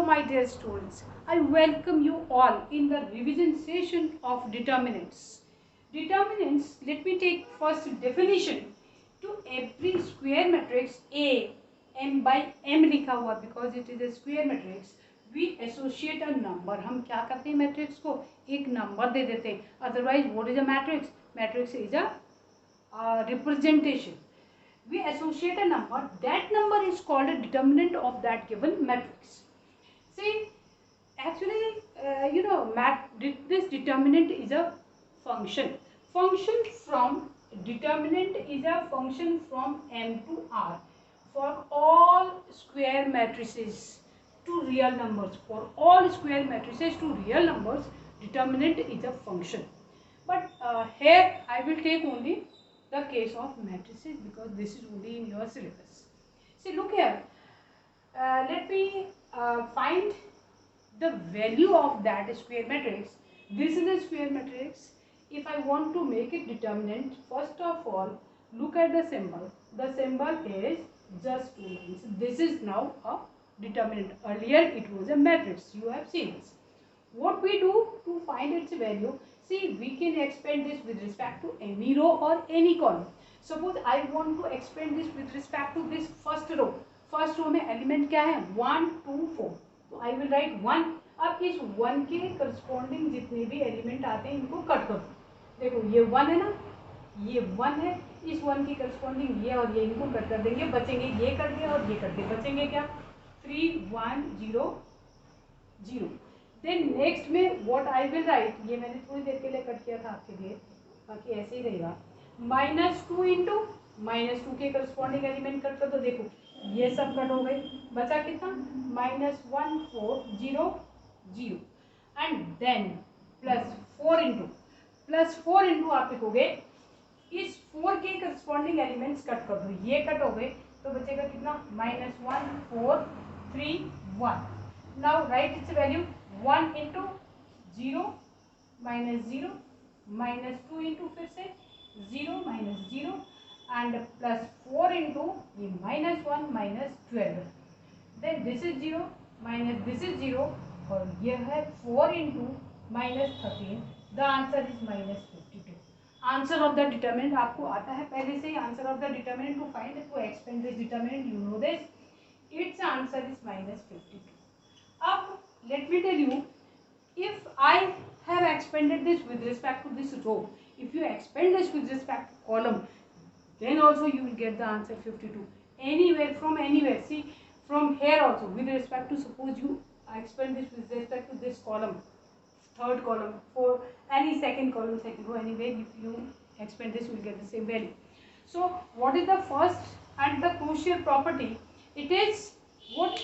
my dear students, I welcome you all in the revision session of determinants. Determinants, let me take first definition. To every square matrix A, m by m लिखा हुआ because it is a square matrix, we associate a number. हम क्या करते हैं matrix को एक number दे देते हैं. Otherwise, what is a matrix? Matrix is a representation. We associate a number. That number is called a determinant of that given matrix. See, actually, this determinant is a function. Function from determinant is a function from M to R for all square matrices to real numbers. For all square matrices to real numbers, determinant is a function. But here I will take only the case of matrices because this is only in your syllabus. See, look here. Let me find the value of that square matrix. This is a square matrix. If I want to make it determinant, first of all, look at the symbol. The symbol is just 2 lines. This is now a determinant. Earlier it was a matrix. You have seen this. What we do to find its value? See, we can expand this with respect to any row or any column. Suppose I want to expand this with respect to this first row. First row में element क्या है? 1, 2, 4. तो I will write 1. अब इस 1 के corresponding जितने भी element आते हैं इनको कट कर दो. देखो ये 1 है ना, ये 1 है, इस 1 की corresponding ये और ये इनको कट कर देंगे, बचेंगे ये कट गए और ये कट गए, बचेंगे क्या? 3, 1, 0, 0. देन नेक्स्ट में व्हाट आई विल राइट, ये मैंने थोड़ी देर के लिए कट किया था आपके लिए, बाकी ऐसे ही रहेगा. -2 इंटू -2 के करस्पॉन्डिंग एलिमेंट कट कर दो. देखो ये सब कट हो गए, बचा कितना? -1, 4, 0, 0. एंड देन +4 इंटू आप लिखोगे इस 4 के करस्पॉन्डिंग एलिमेंट्स कट कर दो. ये कट हो गए तो बचेगा कितना? -1, 4, 3, 1. Now right it's value. 1 into 0 -0 -2 into फिर से 0 -0 एंड +4 इंटू ये -1 -12. Then this is 0 minus this is 0 और ये है 4 into -13. The answer is -52. Answer of the determinant आपको आता है पहले से ही. Answer of the determinant to find to expand this determinant, you know this. Its answer is -52. अब let me tell you, if I have expanded this with respect to this row, if you expand this with respect to column, then also you will get the answer 52. Anywhere from anywhere. See, from here also with respect to, suppose you expand this with respect to this column, third column, for any second column, second row, anywhere if you expand this, you will get the same value. So what is the first and the crucial property? It is what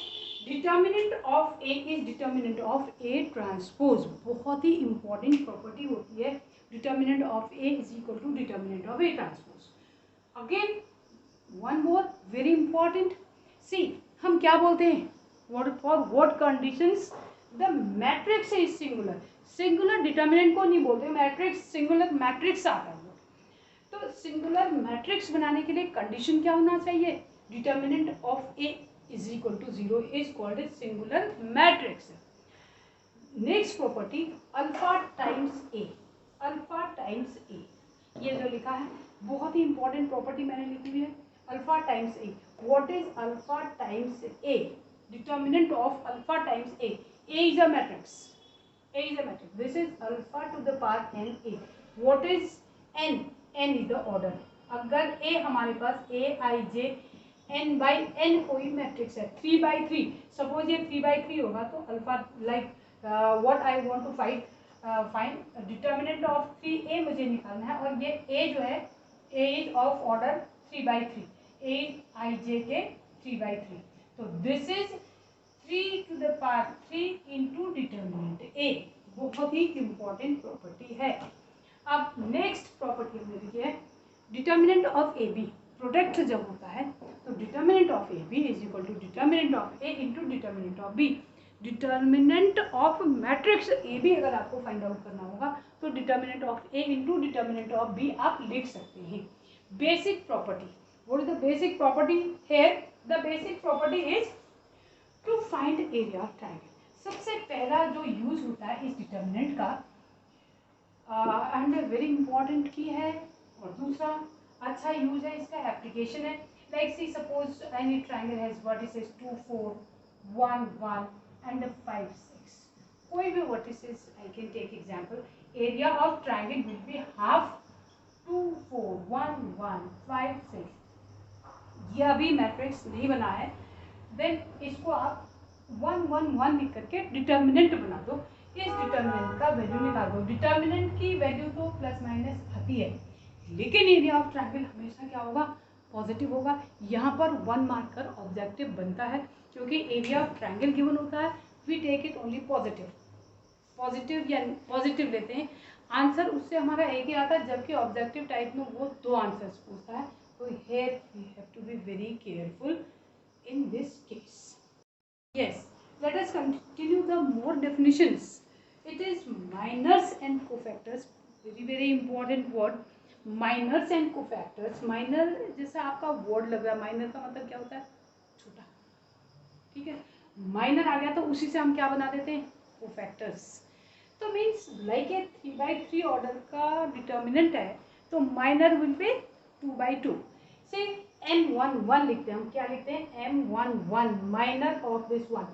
determinant of A is determinant of A transpose. बहुत ही important property होती है. Determinant of A is equal to determinant of A transpose. Again one more very important. See, हम क्या बोलते हैं? What for what conditions the matrix is singular. Singular determinant को नहीं बोलते, मैट्रिक्स सिंगुलर मैट्रिक्स आता है. तो सिंगुलर मैट्रिक्स बनाने के लिए कंडीशन क्या होना चाहिए? Determinant of A is equal to 0 is called a singular matrix. Next property, alpha times a. Alpha times a, ये जो लिखा है बहुत ही इंपॉर्टेंट प्रॉपर्टी मैंने लिखी हुई है. Alpha times A. What is alpha times A? Determinant of alpha times A. A is a matrix. A is a matrix. This is alpha to the power n A. What is n? N is the order. अगर A हमारे पास A I J n by n कोई matrix है, 3 by 3, suppose ये 3 by 3 होगा तो alpha like what I want to find determinant of 3a मुझे निकालना है. और ये a जो है a is of order 3 by 3. a i j के 3 by 3. तो this is 3 to the power 3 into determinant a. बहुत ही इंपॉर्टेंट प्रॉपर्टी है. अब नेक्स्ट प्रॉपर्टी हमने लिखी है determinant of A B. Product जब होता है तो determinant of A B is equal to determinant of A into determinant of B. Determinant of matrix A B अगर आपको फाइंड आउट करना होगा तो determinant of A into determinant of B आप लिख सकते हैं. Basic property. What is the basic property? Here the basic property is to find area of triangle, सबसे पहला जो यूज होता है इस डिटर्मिनेंट का एंड वेरी इंपॉर्टेंट की है, और दूसरा अच्छा यूज है इसका, एप्लीकेशन है। Like see suppose any triangle has vertices 2 4 1 1 and 5 6, कोई भी vertices I can take example, area of triangle will be half 2 4 1 1 5 6। ये अभी मैट्रिक्स नहीं बना है, देन इसको आप 1 1 1 लिख करके डिटर्मिनेंट बना दो, इस डिटर्मिनेंट का वैल्यू निकाल दो। डिटर्मिनेंट की वैल्यू तो प्लस माइनस आती है, लेकिन एरिया ऑफ ट्रायंगल हमेशा क्या होगा, पॉजिटिव होगा। यहाँ पर 1 मार्कर ऑब्जेक्टिव बनता है, क्योंकि एरिया ऑफ ट्रायंगल गिवन होता है, we take it only positive, positive या पॉजिटिव लेते हैं, आंसर उससे हमारा एक ही आता है, जबकि ऑब्जेक्टिव टाइप में वो 2 आंसर्स पूछता है। तो here we have to be very careful in this case. Yes, let us continue the more definitions. It is minors and cofactors, very important word, minors and cofactors। minor जैसे आपका word लग रहा है, minor का मतलब क्या होता है, छोटा, ठीक है। minor आ गया तो उसी से हम क्या बना देते हैं, cofactors। तो मीन्स लाइक ए 3/3 ऑर्डर का डिटर्मिनेंट है, तो minor will be 2/2। से m11 लिखते हैं हम, क्या लिखते हैं, m11 minor of this one.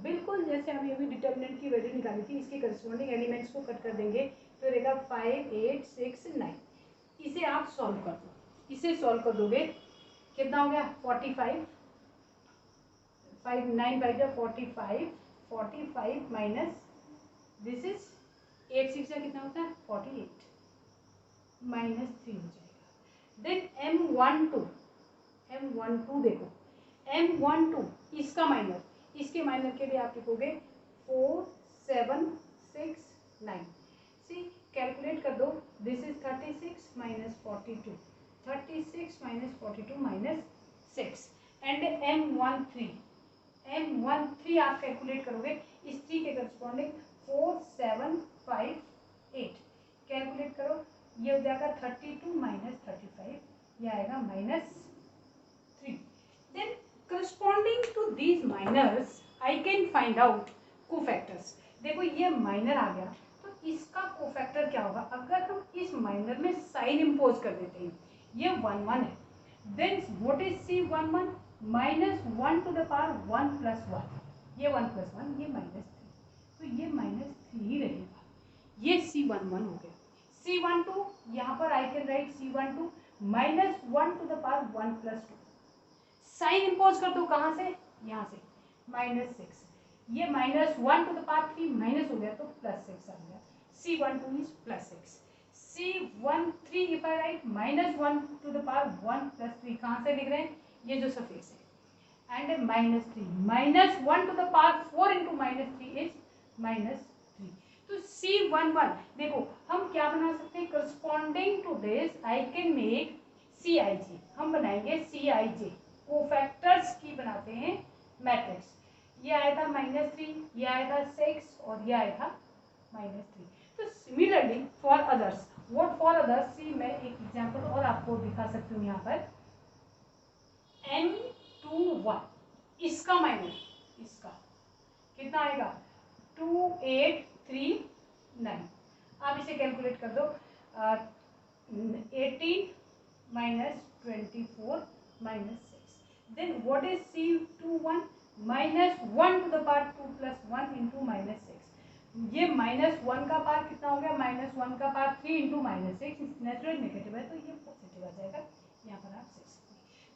बिल्कुल जैसे अभी अभी डिटर्मिनेंट की वैल्यू निकाली थी, इसके करस्पॉन्डिंग एलिमेंट्स को कट कर देंगे तो रहेगा 5 8 6 9। इसे आप सॉल्व कर दो, इसे सॉल्व कर दोगे कितना हो गया, 45, 5 9 5 जा 45, 45 माइनस दिस इज 8 6 जा कितना होता है, 48 माइनस 3 हो जाएगा। देन M12 देखो, M12 इसका माइनर, इसके माइनर के लिए आप लिखोगे 4 7 6 9। सी कैलकुलेट कर दो, this is 36 minus 42, 36 minus 42 minus 6 and M13 आप कैलकुलेट करोगे, इस 3 के करस्पॉन्डिंग 4 7 5 8 कैलकुलेट करो, ये हो जाएगा 32 माइनस 35, ये आएगा -3। Then corresponding to these minors I can find out cofactors। देखो ये माइनर आ गया, तो इसका कोफैक्टर क्या होगा, अगर हम इस माइनर में साइन इम्पोज कर देते हैं, ये 1 1 है, then what is C11 -1 to the power 1 + 1, ये 1 + 1 ये -3, तो ये -3 ही रहेगा, ये C11 हो गया। C12 यहाँ पर I can write C12 -1 to the power 1 + 2, sign impose कर दो, कहाँ से, यहाँ से, -6, ये -1 टू द पावर 3 माइनस हो गया तो +6 आ गया, C12 is +6। C13 if I write -1 to the power 1 + 3, कहाँ से लिख रहे हैं, ये जो सफिक्स है, and -3 -1 to the power 4 into -3 is -3। तो C11 देखो हम क्या बना सकते हैं, corresponding to this I can make Cij, हम बनाएंगे Cij, कोफैक्टर्स की बनाते हैं मैट्रिक्स। ये आया था -3, ये आया था 6 और ये आया था -3। तो similarly for others, what for others, see मैं एक एग्जांपल और आपको दिखा सकती हूँ यहाँ पर, M21 इसका माइनस, इसका कितना आएगा 2839, आप इसे कैलकुलेट कर दो, 18 -24 -6, then what is C21 -1 to the power 2 + 1 into -6, ये -1 का पावर कितना हो गया, -1 का पावर 3 इंटू -6, नेचुरल नेगेटिव है तो ये पॉजिटिव आ जाएगा, यहाँ पर आप 6।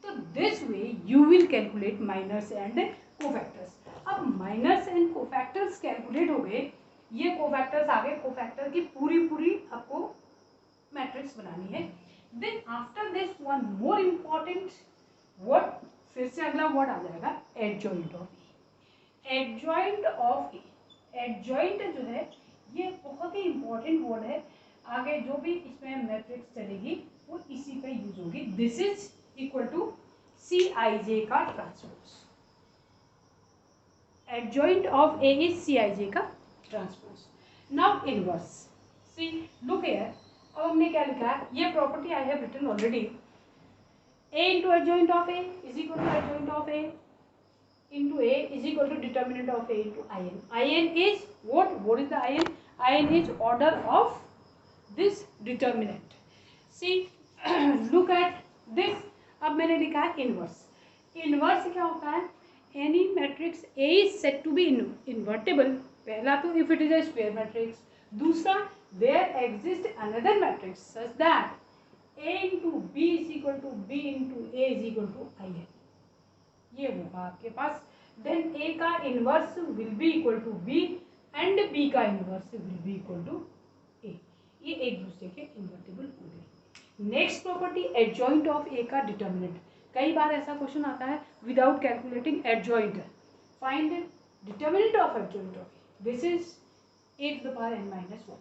तो this way you will calculate minors and cofactors. अब माइनर्स एंड कोफैक्टर्स कैलकुलेट हो गए, ये कोफैक्टर्स आ गए, कोफैक्टर की पूरी आपको मैट्रिक्स बनानी है। Then after this one more important word, फिर से अगला वर्ड आ जाएगा adjoint of A. Adjoint of A, adjoint जो है ये बहुत ही इंपॉर्टेंट वर्ड है, आगे जो भी इसमें मैट्रिक्स चलेगी वो इसी का यूज होगी। This is equal to Cij का transpose, adjoint of A is Cij का transpose. Now inverse, see look here, अब हमने क्या लिखा है, ये property I have written already, A into adjoint of A is equal to adjoint of A, into A is equal to determinant of A into In. In is what? What is the In? In is order of this determinant. See, look at this. अब मैंने लिखा है inverse. Inverse क्या होता है? Any matrix A is said to be invertible. पहला तो if it is a square matrix. दूसरा, there exists another matrix such that A into B is equal to B into A is equal to In. ये होगा आपके पास. Then A का inverse will be equal to B and B का inverse will be equal to A. ये एक दूसरे के invertible होंगे. Next property adjoint of A का डिटर्मिनेंट. कई बार ऐसा क्वेश्चन आता है without calculating adjoint. Find determinant of adjoint of A. This is a to the power n minus 1.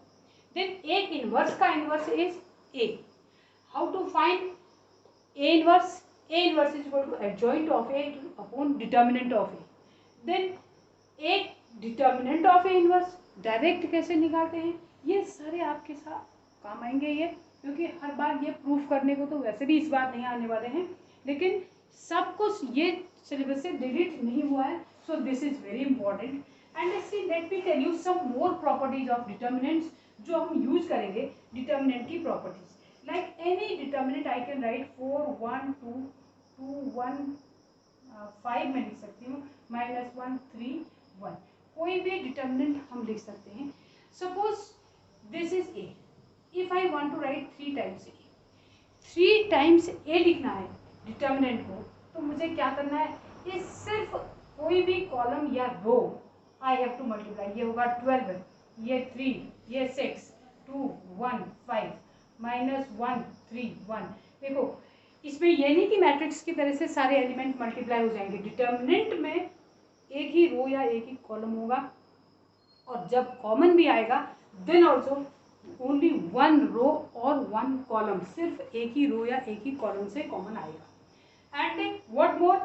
Then A inverse का inverse is A. How to find A inverse? A inverse is equal to adjoint of A upon determinant of A. Then A determinant of A inverse direct कैसे निकालते हैं? ये सारे आपके साथ काम आएंगे ये, क्योंकि हर बार ये प्रूफ करने को तो वैसे भी इस बार नहीं आने वाले हैं, लेकिन सब कुछ ये सिलेबस से डिलीट नहीं हुआ है. So this is very important. And see, let me tell you some more properties of determinants जो हम यूज करेंगे determinant की properties. Like any determinant I can write 4 1 2 2 1 5 मैं लिख सकती हूँ, -1 3 1. कोई भी determinant हम लिख सकते हैं. Suppose this is A. If I want to write 3 times A, 3 times A लिखना है determinant को, तो मुझे क्या करना है? ये सिर्फ कोई भी कॉलम या रो I have to multiply. ये होगा 12, ये 3, ये 6, 2 1 5 -1 3 1. देखो, इसमें ये नहीं कि मैट्रिक्स की तरह से सारे एलिमेंट मल्टीप्लाई हो जाएंगे. डिटर्मिनेंट में एक ही रो या एक ही कॉलम होगा, और जब कॉमन भी आएगा देन ऑल्सो ओनली 1 रो और 1 कॉलम, सिर्फ एक ही रो या एक ही कॉलम से कॉमन आएगा. And what more,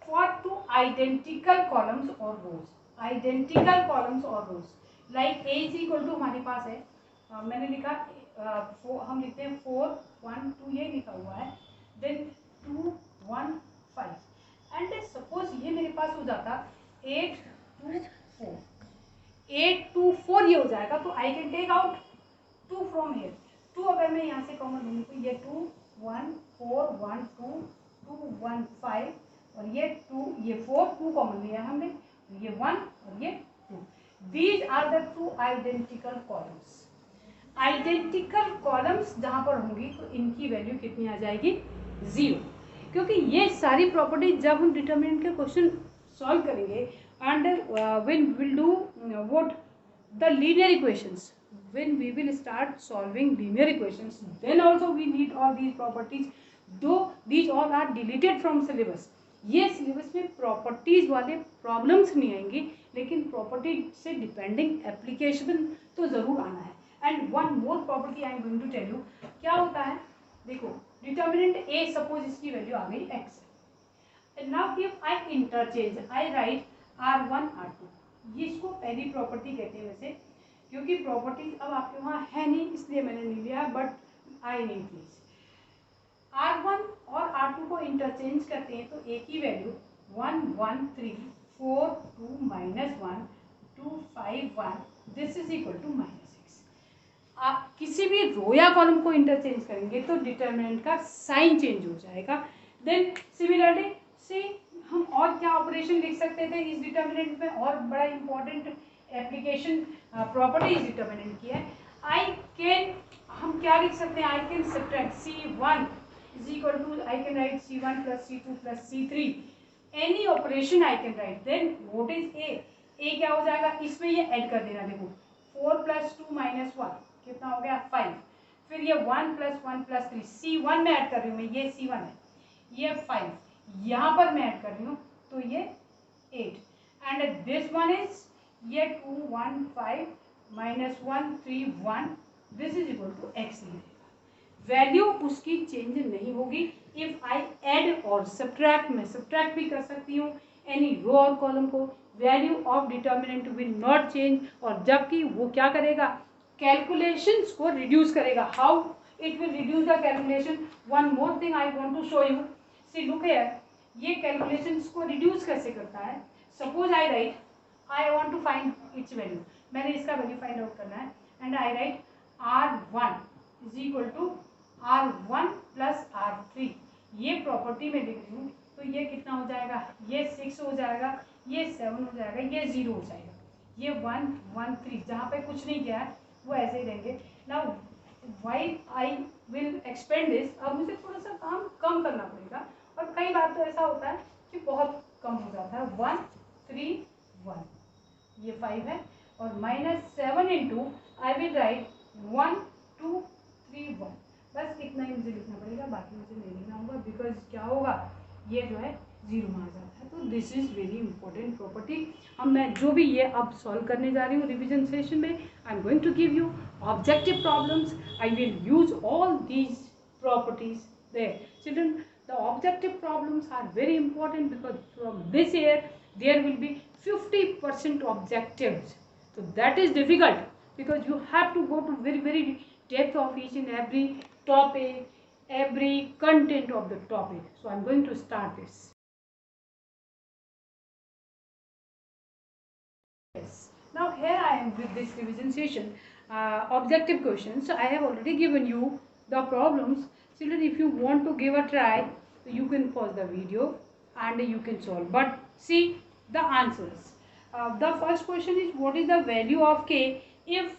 for 2 identical columns और रोज. आइडेंटिकल कॉलम्स और rows like A is equal to हमारे पास है, मैंने लिखा हम लिखते हैं 4 1 2, ये लिखा हुआ है. देन 2 1 5. एंड सपोज ये मेरे पास हो जाता 8 2 4. 8 2 4 ये हो जाएगा, तो I can take out 2 from here. 2 अगर मैं यहाँ से कॉमन लूँगी तो ये 2 1 4 1 2 2 1 5, और ये 2 ये 4 2 कॉमन लिया हमने, ये 1 और ये 2. These are the 2 identical columns. Identical columns जहाँ पर होंगी तो इनकी वैल्यू कितनी आ जाएगी? 0. क्योंकि ये सारी प्रॉपर्टी जब हम डिटर्मिनेंट के क्वेश्चन सॉल्व करेंगे and when will do what the linear equations, when we will start solving linear equations, then also we need all these properties, though these all are deleted from syllabus. ये syllabus में properties वाले problems नहीं आएंगी, लेकिन property से depending application तो ज़रूर आना है. And one more property I am going to tell you. क्या होता है? देखो, डिटर्मिनेंट ए, सपोज इसकी वैल्यू आ गई x. Now if I interchange, I write r1 r2. ये इसको पहली प्रॉपर्टी कहते हैं वैसे, क्योंकि प्रॉपर्टीज अब आपके वहाँ है नहीं इसलिए मैंने नहीं लिया, बट आई नहीं प्लीज. R1 और R2 को इंटरचेंज करते हैं तो A की value 1 1 3 4 2 -1 2 5 1. This is equal to -6. आप किसी भी रो या कॉलम को इंटरचेंज करेंगे तो डिटर्मिनेंट का साइन चेंज हो जाएगा. देन सिमिलरली से हम और क्या ऑपरेशन लिख सकते थे इस डिटर्मिनेंट में, और बड़ा इंपॉर्टेंट एप्लीकेशन प्रॉपर्टी इस डिटर्मिनेंट की है. आई कैन, हम क्या लिख सकते हैं? I can subtract C1 is equal to, I can write C1 plus C2 plus C3. Any operation I can write. Then what is A? A क्या हो जाएगा? इसमें ये ऐड कर देना. देखो 4 plus 2 minus 1 कितना हो गया? 5. फिर ये 1 plus 1 plus 3. C1 में ऐड कर रही हूँ मैं, ये C1 है, ये 5. यहाँ पर मैं ऐड कर रही हूँ तो ये 8. एंड दिस वन इज ये 2 1 5 -1 3 1. This is equal to x. Value उसकी चेंज नहीं होगी. इफ आई ऐड और सब्ट्रैक्ट, मैं सब्ट्रैक्ट भी कर सकती हूँ एनी रो और कॉलम को. Value of determinant will not change, और जबकि वो क्या करेगा? कैलकुलेशंस को रिड्यूस करेगा. How it will reduce the calculation? One more thing I want to show you. See look here, ये कैलकुलेशंस को रिड्यूस कैसे करता है? Suppose I write I want to find its value, मैंने इसका वैल्यू फाइंड आउट करना है and I write R1 is equal to R1 plus R3। ये प्रॉपर्टी में लिख रही हूँ तो ये कितना हो जाएगा? ये 6 हो जाएगा, ये 7 हो जाएगा, ये 0 हो जाएगा, ये 1 1 3 जहाँ पे कुछ नहीं किया है वो ऐसे ही रहेंगे। Now why I will expand this, अब मुझे थोड़ा सा काम कम करना पड़ेगा और कई बार तो ऐसा होता है कि बहुत कम हो जाता है। 1 3 1 ये 5 है और -7 इंटू आई विल राइट 1 2 3 1, बस इतना ही मुझे लिखना पड़ेगा, बाकी मुझे नहीं लिखना होगा बिकॉज क्या होगा ये जो है 0 में आ जाता है। तो this is very important property. अब मैं जो भी ये अब सॉल्व करने जा रही हूँ रिविजन सेशन में, I am going to give you objective problems, I will use all these properties there. Children, the objective problems are very important because from this year there will be 50% objectives, so that is difficult because you have to go to very depth of each and every topic, every content of the topic. So I'm going to start this. Yes, now here I am with this revision session, objective questions. So I have already given you the problems. Children, if you want to give a try, you can pause the video and you can solve, but see the answers. The first question is, what is the value of k if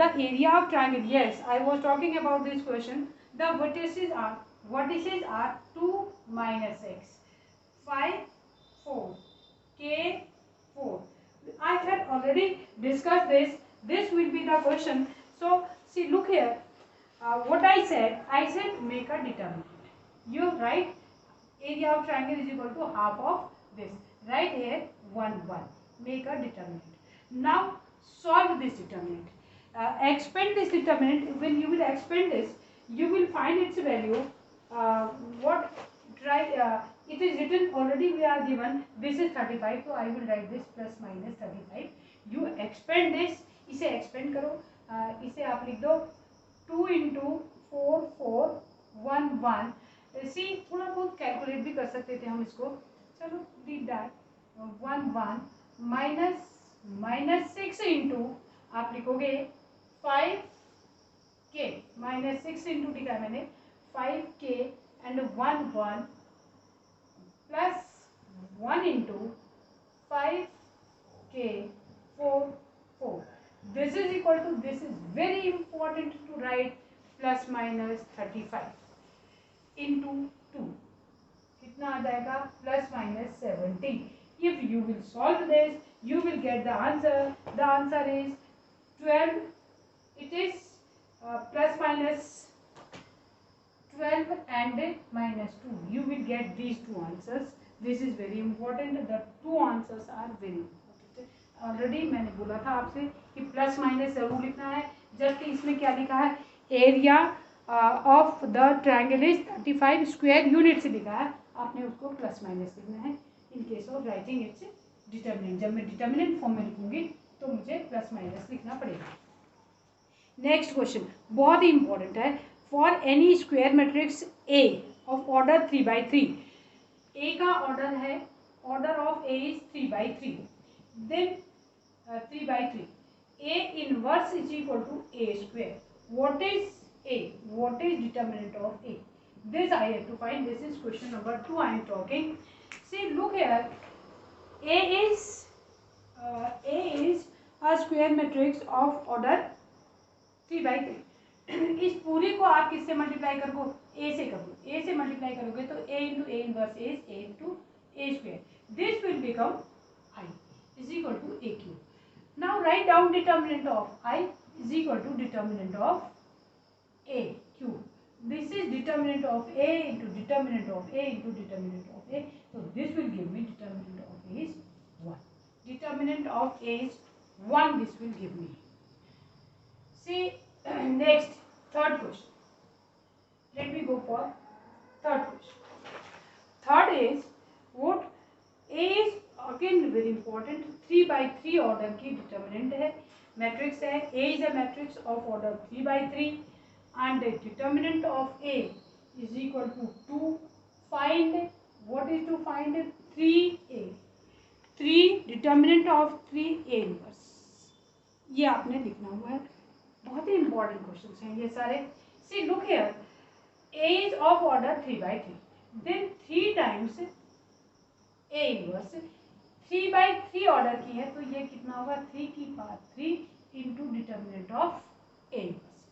the area of triangle? Yes, I was talking about this question. The vertices are 2 minus x, 5 4 k 4. I had already discussed this. This will be the question. So see, look here, what I said make a determinant. You write area of triangle is equal to half of this. Write here 1 1. Make a determinant. Now solve this determinant. Expand this determinant. When you will expand this, you will find its value. It is written already. We are given this is 35. So I will write this plus minus 35. You expand this. इसे expand करो. इसे आप लिख दो 2 into 4 4 1 1. सी थोड़ा बहुत calculate भी कर सकते थे हम इसको, चलो डिड दैट 1 1 माइनस 6 इंटू आप लिखोगे 5 के, -6 इंटू लिखा है मैंने 5 के एंड 1 1 प्लस 1 इंटू 5 के 4 4. This is equal to, this is very important to write, plus minus 35 into 2 कितना आ जाएगा? Plus minus 70. If you will solve this, you will get the answer. The answer is 12. It is plus minus 12 and minus 2. You will get these two answers. This is very important. The two answers are very important. Already मैंने बोला था आपसे कि plus minus जरूर लिखना है, जबकि इसमें क्या लिखा है? Area of the triangle is 35 square unit से लिखा है, आपने उसको प्लस माइनस लिखना है in case of writing it's determinant. जब मैं डिटर्मिनेंट फॉर्म में लिखूंगी तो मुझे प्लस माइनस लिखना पड़ेगा। नेक्स्ट क्वेश्चन बहुत ही इंपॉर्टेंट है। For any square matrix A of order 3/3, A का ऑर्डर है, order of A is 3/3, then 3/3 A inverse is equal to A square. What is A? What is determinant of A? This I have to find. This is question number 2 I am talking. See, look here. A is a square matrix of order 3/3. इस पूरी को आप किससे multiply करोगे? A से करोगे. A से multiply करोगे तो A into A inverse is A into A square. This will become I is equal to A cube. Now write down determinant of I is equal to determinant of A cube. This is determinant of A into determinant of A into determinant of A. So this will give me determinant of A is 1. Determinant of A is 1. This will give me. See next, third question. Let me go for third question. Third is what? A is again very important. 3/3 order की determinant है, matrix है. A is a matrix of order 3/3. And the determinant of A is equal to 2. Find what is to find 3a, 3 determinant of 3a inverse, ये आपने लिखना हुआ है। बहुत ही इंपॉर्टेंट क्वेश्चन हैं ये सारे। See look here, a is of order 3/3, then 3 times a inverse 3/3 order की है, तो ये कितना होगा 3 की power 3 into determinant of a inverse.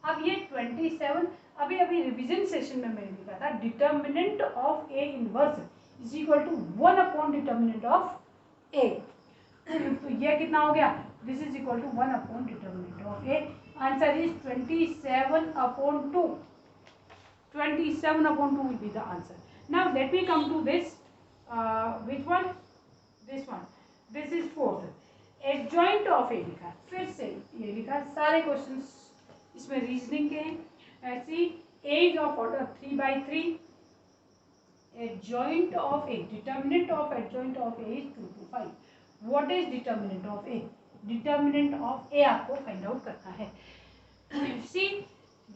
अब ये 27, अभी अभी रिवीजन सेशन में मैंने लिखा था determinant of a inverse is equal to 1 upon determinant of a, तो ये कितना हो गया, this is equal to 1 upon determinant of a। Answer is 27 upon 2, 27 upon 2 will be the answer. Now let me come to this, which one, this one, this is fourth, adjoint of a लिखा, फिर से ये लिखा, सारे questions इसमें reasoning के हैं। ऐसी a is of order 3/3, adjoint of a, determinant of adjoint of a is 2 to 5. what is determinant of a, determinant of a आपको फाइंड आउट करना है। see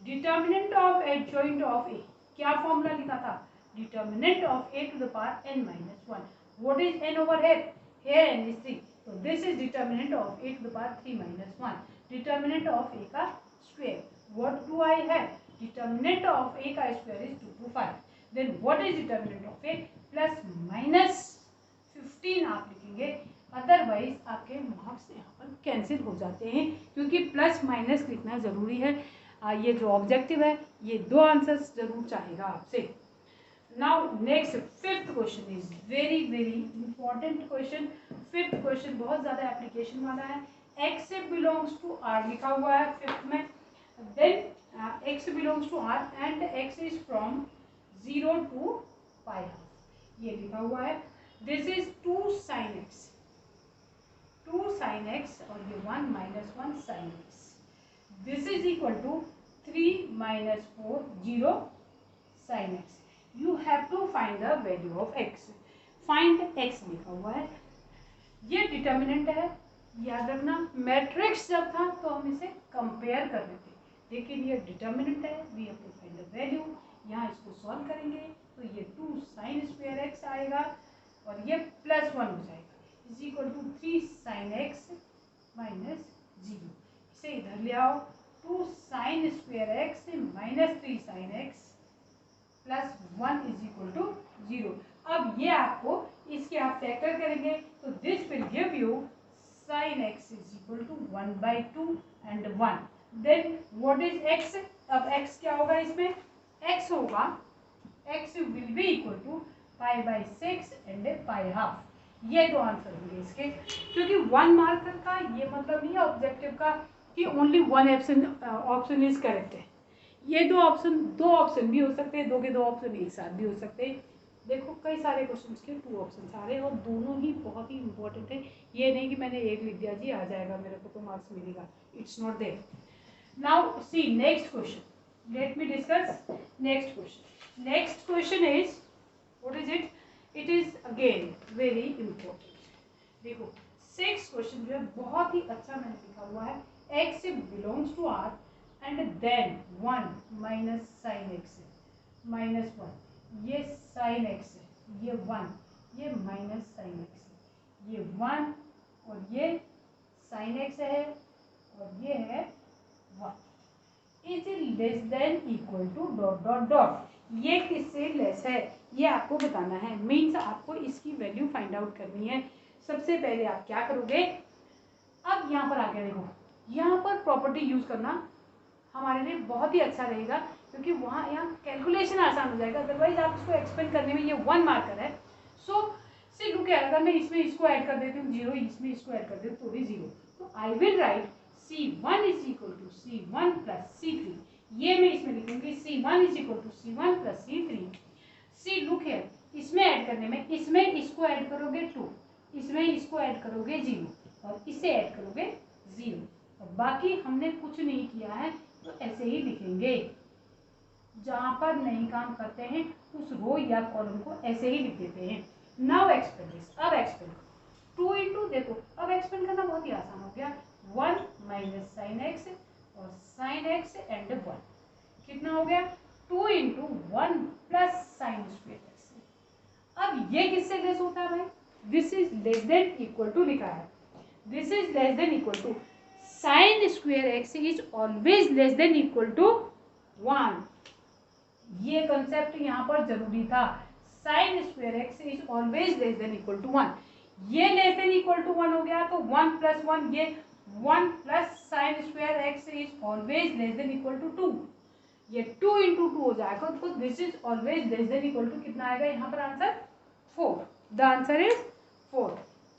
determinant of adjoint of A, क्या formula लिखा था, determinant of A to the power n minus 1, what is n over here n is 3, तो this is determinant of A to the power 3 minus 1, determinant of A का square, what do I have, determinant of A का square is 2 to 5, then what is determinant of A, plus minus 15 आप लिखेंगे, otherwise आपके marks यहाँ पर cancel हो जाते हैं, क्योंकि प्लस माइनस लिखना ज़रूरी है। ये जो ऑब्जेक्टिव है ये 2 आंसर्स जरूर चाहेगा आपसे। Now next fifth question is very very important question. Fifth question बहुत ज़्यादा एप्लीकेशन वाला है। x बिलोंग्स टू r लिखा हुआ है फिफ्थ में, then x belongs to r and x is from 0 to pi half, ये लिखा हुआ है। This is 2 sin x, 2 sin x और ये 1 minus 1 sin x, this is equal to 3 minus 4 0 sin x, you have to find the value of x, find x लिखा हुआ है। ये डिटर्मिनेंट है, याद रखना मैट्रिक्स जब था तो हम इसे कंपेयर कर रहे थे, लेकिन ये डिटर्मिनेंट है, we have to find the value. यहाँ इसको सॉल्व करेंगे तो ये 2 sin स्क्वायर x आएगा और ये प्लस 1 हो जाएगा, is equal to 3 sin x minus 0, इसे इधर ले आओ, 2 sin square x minus 3 sin x plus 1 is equal to 0। अब ये आपको इसके आप फैक्टर करेंगे तो this will give you sin x is equal to 1/2 and 1, then what is x, अब x क्या होगा इसमें, x होगा, x will be equal to π/6 and π/2, ये 2 आंसर होंगे इसके, क्योंकि 1 मार्कर का ये मतलब नहीं है ऑब्जेक्टिव का कि ओनली 1 ऑप्शन इज करेक्ट है, ये 2 ऑप्शन भी हो सकते हैं, 2 के 2 ऑप्शन एक साथ भी हो सकते हैं। देखो कई सारे क्वेश्चंस के 2 ऑप्शन आ रहे हैं और दोनों ही बहुत ही इंपॉर्टेंट है, ये नहीं कि मैंने एक लिख दिया जी आ जाएगा मेरे को तो मार्क्स मिलेगा, it's not there. Now see next question, let me discuss next question. Next question is what is it, it is again very important. देखो 6 क्वेश्चन जो है बहुत ही अच्छा मैंने लिखा हुआ है, x belongs to r and then 1 minus sine x minus 1, ये साइन x है, ये 1, ये माइनस साइन x है, ये 1 और ये साइन x है और ये है 1, is less than equal to dot dot dot, ये किससे लेस है ये आपको बताना है, मीन्स आपको इसकी वैल्यू फाइंड आउट करनी है। सबसे पहले आप क्या करोगे, अब यहाँ पर आके देखो, यहाँ पर प्रॉपर्टी यूज करना हमारे लिए बहुत ही अच्छा रहेगा, क्योंकि वहाँ यहाँ कैलकुलेशन आसान हो जाएगा, अदरवाइज आप इसको एक्सपेंड करने में, ये 1 मार्कर है। सो सी लुक एट, अगर मैं इसमें इसको ऐड कर देती हूँ 0, इसमें इसको ऐड कर देती हूँ तो भी 0, तो I will write C1 is equal to C1 plus C3, ये मैं इसमें लिखूंगी C1 is equal to C1 plus C3। See look है, इसमें ऐड करने में, इसमें इसको ऐड करोगे 2, इसमें इसको ऐड करोगे 0 और इसे ऐड करोगे 0, और बाकी हमने कुछ नहीं किया है तो ऐसे ही लिखेंगे। जहाँ पर नहीं काम करते हैं उस रो या कॉलम को ऐसे ही लिख देते हैं। नाउ एक्सपेंड दिस, अब एक्सपेंड 2 इंटू, देखो अब एक्सपेंड करना बहुत ही आसान हो गया, 1 माइनस साइन एक्स और साइन एक्स एंड 1, कितना हो गया 2 into 1 plus sine square x. अब ये किससे लेस होता है भाई, this is less than equal to लिखा है, this is less than equal to sine square x is always less than equal to 1। ये कंसेप्ट यहाँ पर जरूरी था, sine square x is always less than equal to 1। ये less than equal to 1 हो गया तो 1 प्लस 1, ये 1 plus sine square x is always less than equal to 2, ये 2 इंटू 2 हो जाएगा, तो this is always less than equal to कितना आएगा यहाँ पर आंसर 4, द आंसर इज 4।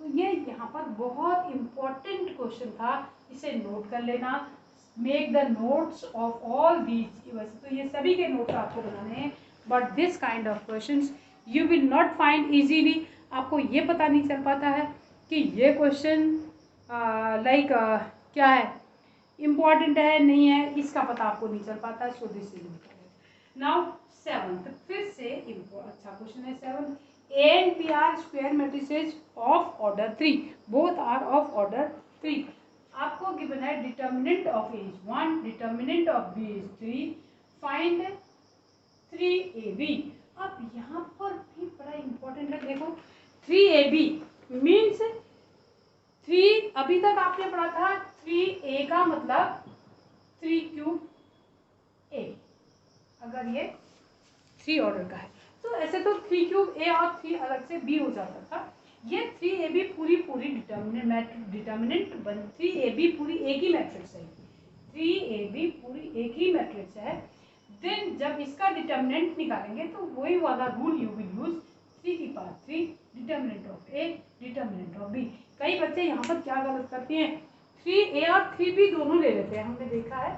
तो ये यहाँ पर बहुत इंपॉर्टेंट क्वेश्चन था, इसे नोट कर लेना, make the notes of all these. वैसे तो ये सभी के नोट्स आपको बनाने हैं, but this kind of questions you will not find easily. आपको ये पता नहीं चल पाता है कि ये क्वेश्चन क्या है, इम्पॉर्टेंट है नहीं है, इसका पता आपको नहीं चल पाता। So this is important. Now 7th, फिर से अच्छा क्वेश्चन है 7, A and B are square matrices of order 3, both are of order 3। आपको गिवन है determinant of A is 1, determinant of B is 3, find 3AB। अब यहाँ पर भी बड़ा इंपॉर्टेंट है, देखो 3AB मीन्स 3, अभी तक आपने पढ़ा था 3A का मतलब 3 क्यूब A, अगर ये 3 ऑर्डर का है तो ऐसे तो 3 क्यूब A और 3 अलग से B हो जाता था। ये 3AB पूरी डिटर्मिनेंट बन 3AB पूरी एक ही मैट्रिक्स है, 3AB पूरी एक ही मैट्रिक्स है। देन जब इसका डिटर्मिनेंट निकालेंगे तो वही वाला रूल यू विल यूज, 3 की power 3 determinant of A determinant of B। कई बच्चे यहाँ पर क्या गलत करते हैं, 3A और 3B दोनों ले लेते हैं, हमने देखा है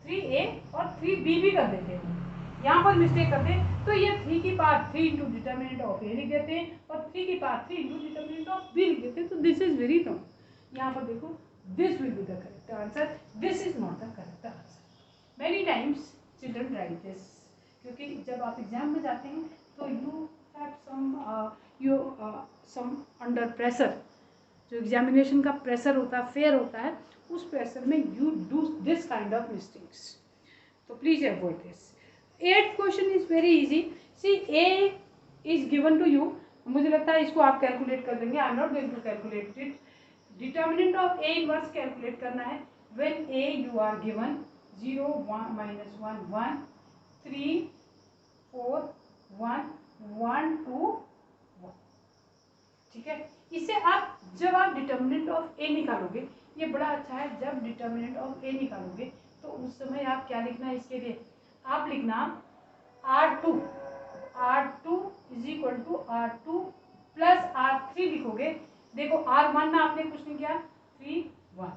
3A और 3B भी कर देते हैं, यहाँ पर मिस्टेक करते हैं। तो ये 3 की power 3 into determinant of A लिख देते हैं और 3 की power 3 into determinant of B लिख देते हैं। तो दिस इज वेरी रॉन्ग। यहाँ पर देखो this will be the correct answer, this is not the correct answer. Many times children write this, क्योंकि जब आप एग्जाम में जाते हैं तो you have some under pressure, जो एग्जामिनेशन का प्रेशर होता है, फेयर होता है, उस प्रेशर में you do this kind of mistakes, तो please avoid this. 8th question is very easy. See A is given to you, मुझे लगता है इसको आप कैलकुलेट कर देंगे, I am not going to calculate it. Determinant of A inverse calculate करना है। When A you are given 0 1 -1 1 3 4 1 1 2 1, ठीक है। इसे आप जब आप डिटर्मिनेंट ऑफ A निकालोगे, ये बड़ा अच्छा है, जब डिटर्मिनेंट ऑफ A निकालोगे तो उस समय आप क्या लिखना है, इसके लिए आप लिखना R2 is equal to R2 plus R3 लिखोगे। देखो R1 में आपने कुछ नहीं किया, 3 1,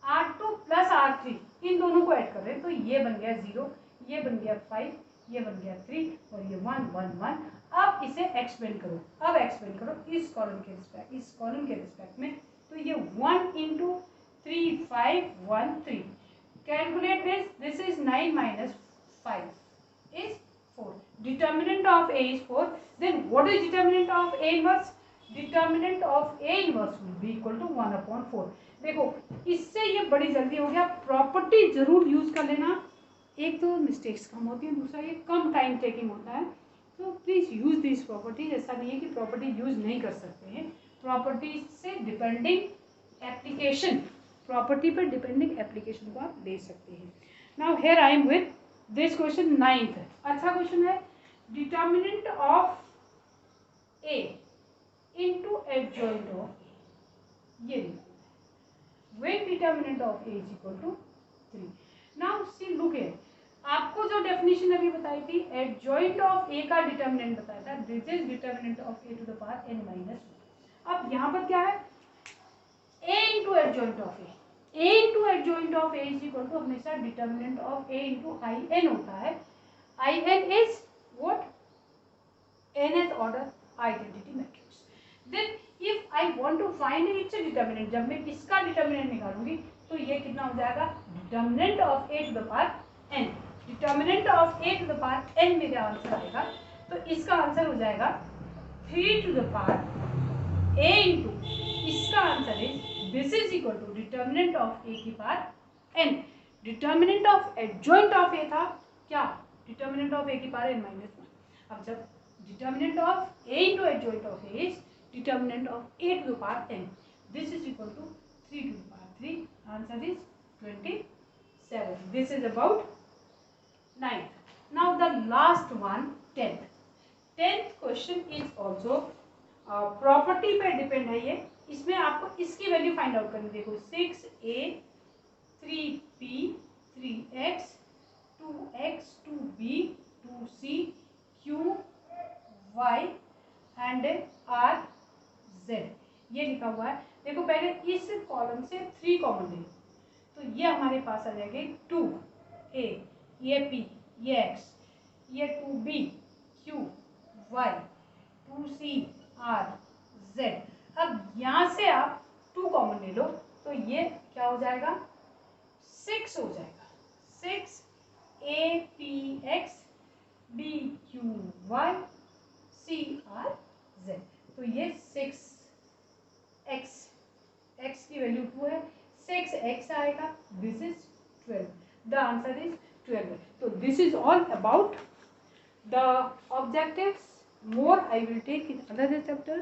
R2 प्लस R3 इन दोनों को ऐड कर रहे हैं, तो ये बन गया 0, ये बन गया 5, ये बन गया 3 और ये 1 1 1। अब इसे एक्सपेंड करो, अब एक्सपेंड करो इस कॉलम के रिस्पेक्ट, इस कॉलम के रिस्पेक्ट में, तो ये 1 into 3 5 1 3। Calculate this is 9 minus 5 is 4. Determinant of A is 4. Then what is determinant of A inverse? Determinant of A inverse will be equal to 1/4. देखो इससे ये बड़ी जल्दी हो गया, प्रॉपर्टी जरूर यूज कर लेना, एक तो मिस्टेक्स कम होती है, दूसरा ये कम टाइम टेकिंग होता है, तो प्लीज यूज दिस प्रॉपर्टी। ऐसा नहीं है कि प्रॉपर्टी यूज नहीं कर सकते हैं, प्रॉपर्टी से डिपेंडिंग एप्लीकेशन, प्रॉपर्टी पर डिपेंडिंग एप्लीकेशन को आप ले सकते हैं। Now here I am with this question 9th, अच्छा क्वेश्चन है। Determinant of A into adjoint of A, ये when determinant of A is equal to 3। Now see look here, आपको जो डेफिनेशन अभी बताई थी, एडजॉइंट ऑफ A का determinant बताया था, this is determinant of A to the power n minus 1। अब यहाँ पर क्या है, A into adjoint of A, A into adjoint of A is equal to हमेशा determinant of A into I n होता है। I n is what, nth order identity matrix. Then if I want to find its determinant, जब मैं इसका determinant निकालूंगी तो ये कितना हो जाएगा, determinant of A to the power n, determinant of A to the power n मेरा answer आएगा, तो इसका आंसर हो जाएगा 3 to the power A into, इसका answer is this is equal to determinant of A की पावर n। Determinant of adjoint of A था क्या, डिटर्मिनेंट ऑफ A की पावर n माइनस 1। अब जब determinant of a into adjoint of a is determinant of a to the power n. This is equal to 3 to the power 3. Answer is 27. This is about 9th. Now the last one, 10th. 10th question is also property पे depend है ये. इसमें आपको इसकी value find out करनी. देखो 6a 3p 3x 2x 2b 2c q y and r z ये लिखा हुआ है. देखो पहले इस कॉलम से 3 कॉमन ले, तो ये हमारे पास आ जाएंगे 2a, ये p, ये x, ये 2b q y 2c r z. अब यहाँ से आप 2 कॉमन ले लो तो ये क्या हो जाएगा 6 हो जाएगा. 6 a p x b q y c r z. तो ये 6 x की वैल्यू 2 है, 6x आएगा. This is 12. The answer is 12. So this is all about the objectives. More I will take in another chapter.